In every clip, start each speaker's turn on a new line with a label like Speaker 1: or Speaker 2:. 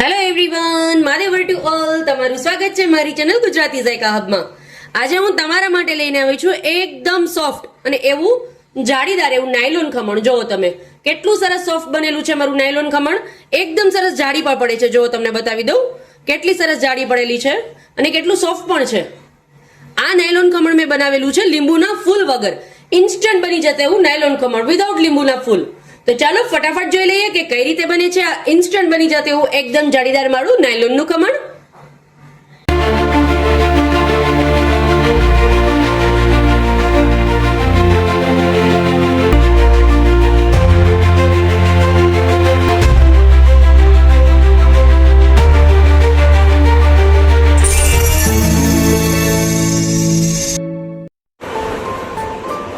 Speaker 1: Hello everyone, માદેવર to all. તમારું સ્વાગત છે મારી ચેનલ ગુજરાતી ઝાયકા હબમાં. આજે હું તમારા માટે લઈને આવી છું એકદમ સોફ્ટ અને એવું જાળીદાર એવું નાયલોન ખમણ. જોવો તમે કેટલું સરસ સોફ્ટ બનેલું છે મારું નાયલોન ખમણ. એકદમ સરસ જાળી પણ પડે છે. જો તમને બતાવી દઉં કેટલી સરસ જાળી પડેલી છે અને કેટલું સોફ્ટ પણ છે. આ નાયલોન ખમણ મેં બનાવેલું છે લીંબુના ફૂલ વગર. ઇન્સ્ટન્ટ બની જશે એવું નાયલોન ખમણ વિધાઉટ લીંબુના ફૂલ. તો ચાલો ફટાફટ જોઈ લઈએ કે કઈ રીતે બને છે આ ઇન્સ્ટન્ટ બની જતે એવું એકદમ જાળીદાર મારું નાયલોનનું ખમણ.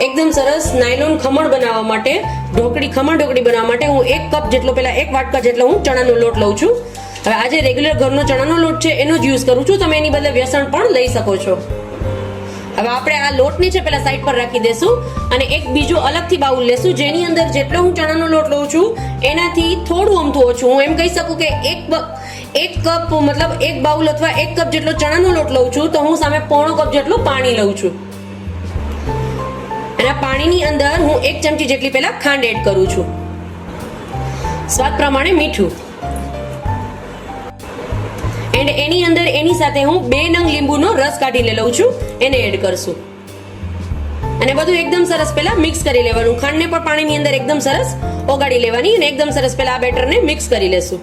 Speaker 1: એકદમ સરસ નાયલોન ખમણ બનાવવા માટે ખમણ ઢોકળી બનાવવા માટે હું 1 કપ જેટલો પહેલા 1 વાટકા જેટલો હું ચણાનો લોટ લઉં છું. હવે આજે રેગ્યુલર ઘરનો ચણાનો લોટ છે એનો જ યુઝ કરું છું. તમે એની બદલે વ્યસન પણ લઈ શકો છો. હવે આપણે આ લોટને છે પહેલા સાઈડ પર રાખી દેશું અને એક બીજું અલગથી બાઉલ લેશું જેની અંદર જેટલો હું ચણાનો લોટ લઉં છું એનાથી થોડું અમથું ઓછું. હું એમ કહી શકું કે એક કપ મતલબ એક બાઉલ અથવા 1 કપ જેટલો ચણાનો લોટ લઉં છું તો હું સામે 1/4 કપ જેટલું પાણી લઉં છું. અને પાણીની અંદર હું 1 ચમચી જેટલી પહેલા ખાંડ એડ કરું છું. સ્વાદ પ્રમાણે મીઠું એન્ડ એની અંદર એની સાથે હું 2 નંગ લીંબુનો રસ કાઢીને લઉં છું એને એડ કરશું. અને બધું એકદમ સરસ પહેલા મિક્સ કરી લેવાનું. ખાંડને પણ પાણીની અંદર એકદમ સરસ ઓગાળી લેવાની અને એકદમ સરસ પહેલા આ બેટરને મિક્સ કરી લેશું.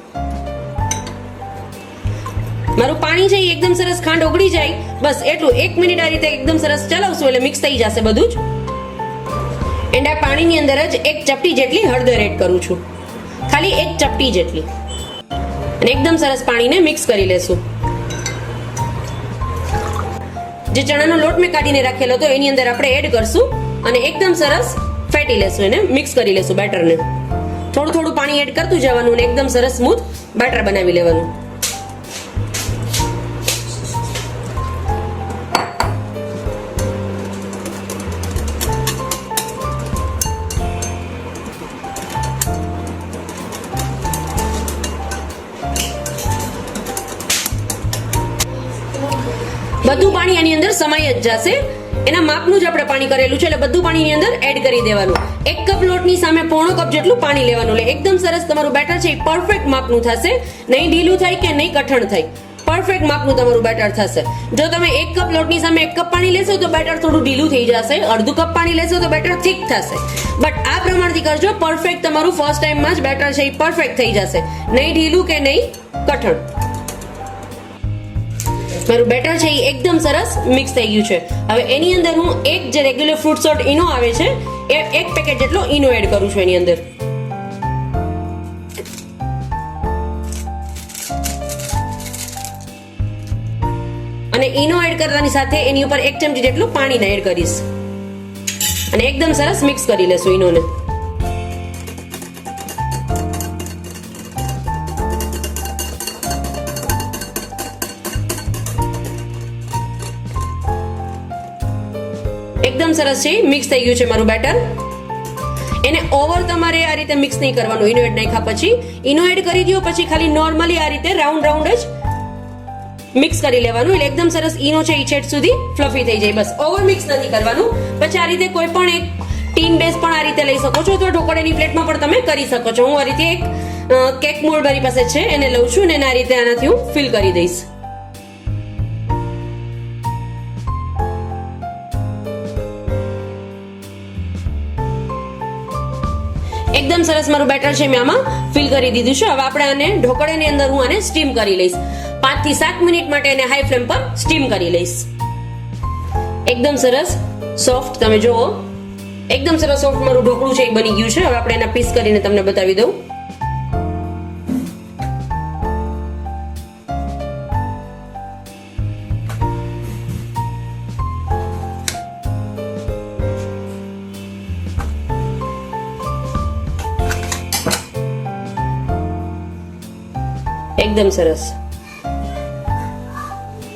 Speaker 1: મારું પાણી છે એકદમ સરસ ખાંડ ઓગળી જાય બસ એટલું 1 મિનિટ આ રીતે એકદમ સરસ ચલાવશું એટલે મિક્સ થઈ જશે બધું જ. એન્ડ આ પાણીની અંદર જ 1 ચપટી જેટલી હળદર એડ કરું છું, ખાલી 1 ચપટી જેટલી. અને એકદમ સરસ પાણીને મિક્સ કરી લેશું. જે ચણાનો લોટ મેં કાઢીને રાખેલો હતો એની અંદર આપણે એડ કરશું અને એકદમ સરસ ફેટી લેશું, એને મિક્સ કરી લેશું બેટરને. થોડું થોડું પાણી એડ કરતું જવાનું અને એકદમ સરસ સ્મૂથ બેટર બનાવી લેવાનું. બધું પાણી આની અંદર સમાઈ જ જશે. એના માપનું જ આપણે પાણી કરેલું છે એટલે બધું પાણી એની અંદર એડ કરી દેવાનું. 1 કપ લોટની સામે 1/4 કપ જેટલું પાણી લેવાનું. એટલે એકદમ સરસ તમારું બેટર છે એ પરફેક્ટ માપનું થશે. નહીં ઢીલું થાય કે નહીં કઠણ થાય, પરફેક્ટ માપનું તમારું બેટર થશે. જો તમે 1 કપ લોટની સામે 1 કપ પાણી લેશો તો બેટર થોડું ઢીલું થઈ જશે. અડધું કપ પાણી લેશો તો બેટર થીક થશે. બટ આ પ્રમાણથી કરજો, પરફેક્ટ તમારું ફર્સ્ટ ટાઈમમાં જ બેટર છે એ પરફેક્ટ થઈ જશે. નહીં ઢીલું કે નહીં કઠણ. મારું બેટર છે એ એકદમ સરસ મિક્સ થઈ ગયું છે. હવે એની અંદર હું એક જે રેગ્યુલર ફ્રૂટ સોલ્ટ ઈનો આવે છે એ 1 પેકેટ જેટલો ઈનો એડ કરું છું એની અંદર. અને ઈનો એડ કરવાની સાથે એની ઉપર 1 ચમચી જેટલું પાણીને એડ કરીશ અને એકદમ સરસ મિક્સ કરી લેશું ઈનોને. એકદમ સરસ છે મિક્સ થઈ ગયું છે મારું બેટર. એને ઓવર તમારે આ રીતે મિક્સ નહીં કરવાનું. ઈનો એડ નાખ્યા પછી ઈનો એડ કરી દો પછી ખાલી નોર્મલી આ રીતે રાઉન્ડ જ મિક્સ કરી લેવાનું. એટલે એકદમ સરસ ઈનો છે એ છેડ સુધી ફ્લફી થઈ જાય. બસ ઓવર મિક્સ નથી કરવાનું. પછી આ રીતે કોઈ પણ એક ટીન બેઝ પણ આ રીતે લઈ શકો છો અથવા ઢોકળાની પ્લેટમાં પણ તમે કરી શકો છો. હું આ રીતે એક કેક મોલ્ડ મારી પાસે છે એને લઉં છું અને આ રીતે આનાથી હું ફિલ કરી દઈશ. એકદમ સરસ મારું બેટર છે મેં આમાં ફિલ કરી દીધું છે. હવે આપણે આને ઢોકળાની અંદર હું આને સ્ટીમ કરી લઈશ. 5 થી 7 મિનિટ માટે એને હાઈ ફ્લેમ પર સ્ટીમ કરી લઈશ. એકદમ સરસ સોફ્ટ તમે જુઓ, એકદમ સરસ સોફ્ટ મારું ઢોકળું છે એ બની ગયું છે. હવે આપણે એના પીસ કરીને તમને બતાવી દઉં. એકદમ સરસ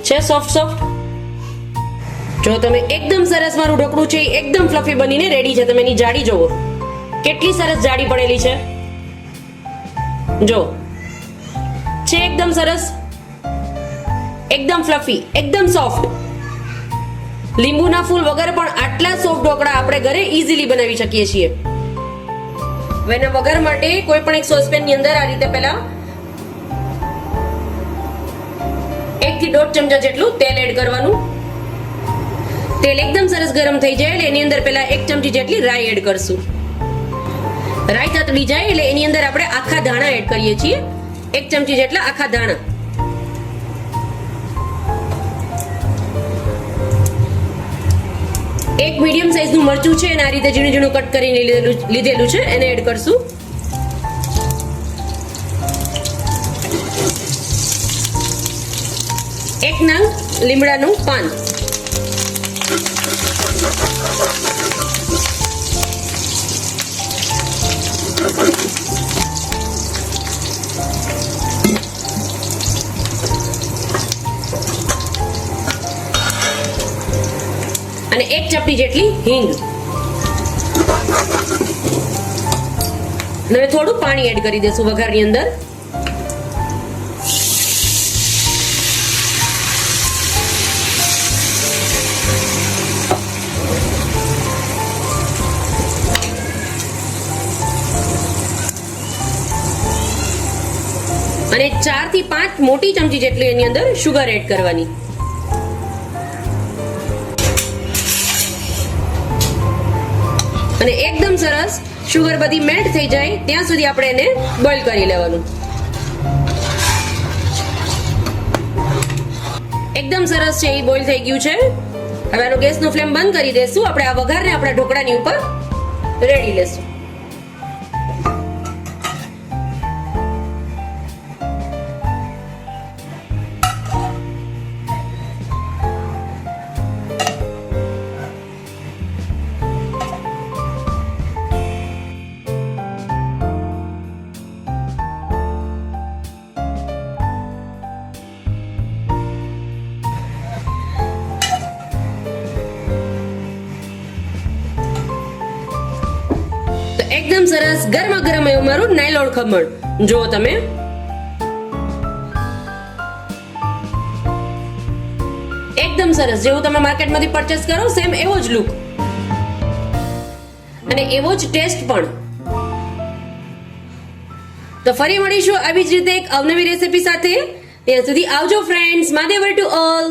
Speaker 1: છે, સોફ્ટ. જો તમે એકદમ સરસ મારું ઢોકળું છે એકદમ ફ્લફી બનીને રેડી છે. તમે એની જાડી જોવો કેટલી સરસ જાડી પડેલી છે. જો છે એકદમ સરસ, એકદમ ફ્લફી, એકદમ સોફ્ટ. લીંબુના ફૂલ વગર પણ આટલા સોફ્ટ ઢોકળા આપણે ઘરે ઈઝીલી બનાવી શકીએ છીએ. હવે એના વઘાર માટે કોઈ પણ એક સોસપેન ની અંદર આ રીતે પહેલા 1 થી 1.5 ચમચા જેટલું તેલ એડ કરવાનું. તેલ એકદમ સરસ ગરમ થઈ જાય એટલે એની અંદર પહેલા 1 ચમચી જેટલી રાઈ એડ કરશું. રાઈ તતડી જાય એટલે એની અંદર આપણે આખા ધાણા એડ કરીએ છીએ. 1 ચમચી જેટલા આખા ધાણા. એક મીડિયમ સાઈઝનું મરચું છે અને આ રીતે ઝીણું ઝીણું કટ કરીને લીધેલું છે એને એડ કરશું. એક નંગ લીમડાનું પાન. અને 1 ચપટી જેટલી હિંગ. હવે થોડું પાણી એડ કરી દેશું વઘારની અંદર. અને 4 થી 5 મોટી ચમચી જેટલી એની અંદર શુગર એડ કરવાની. અને એકદમ સરસ શુગર બધી મેલ્ટ થઈ જાય ત્યાં સુધી આપણે એને બોઇલ કરી લેવાનું. એકદમ સરસ છે, એ બોઇલ થઈ ગયું છે. હવે આનો ગેસનો ફ્લેમ બંધ કરી દેશું. આપણે આ વઘારને આપણા ઢોકળાની ઉપર રેડી લેશું. એકદમ સરસ ગરમા ગરમ એવું મારું નાયલોન ખમણ જો તમે. એકદમ સરસ, જેવું તમે માર્કેટમાંથી પરચેસ કરો સેમ એવો જ લુક અને એવો જ ટેસ્ટ પણ. તો ફરી મળીશું આવી જ રીતે એક અવનવી રેસીપી સાથે. ત્યાં સુધી આવજો ફ્રેન્ડ્સ. માદેવર to all.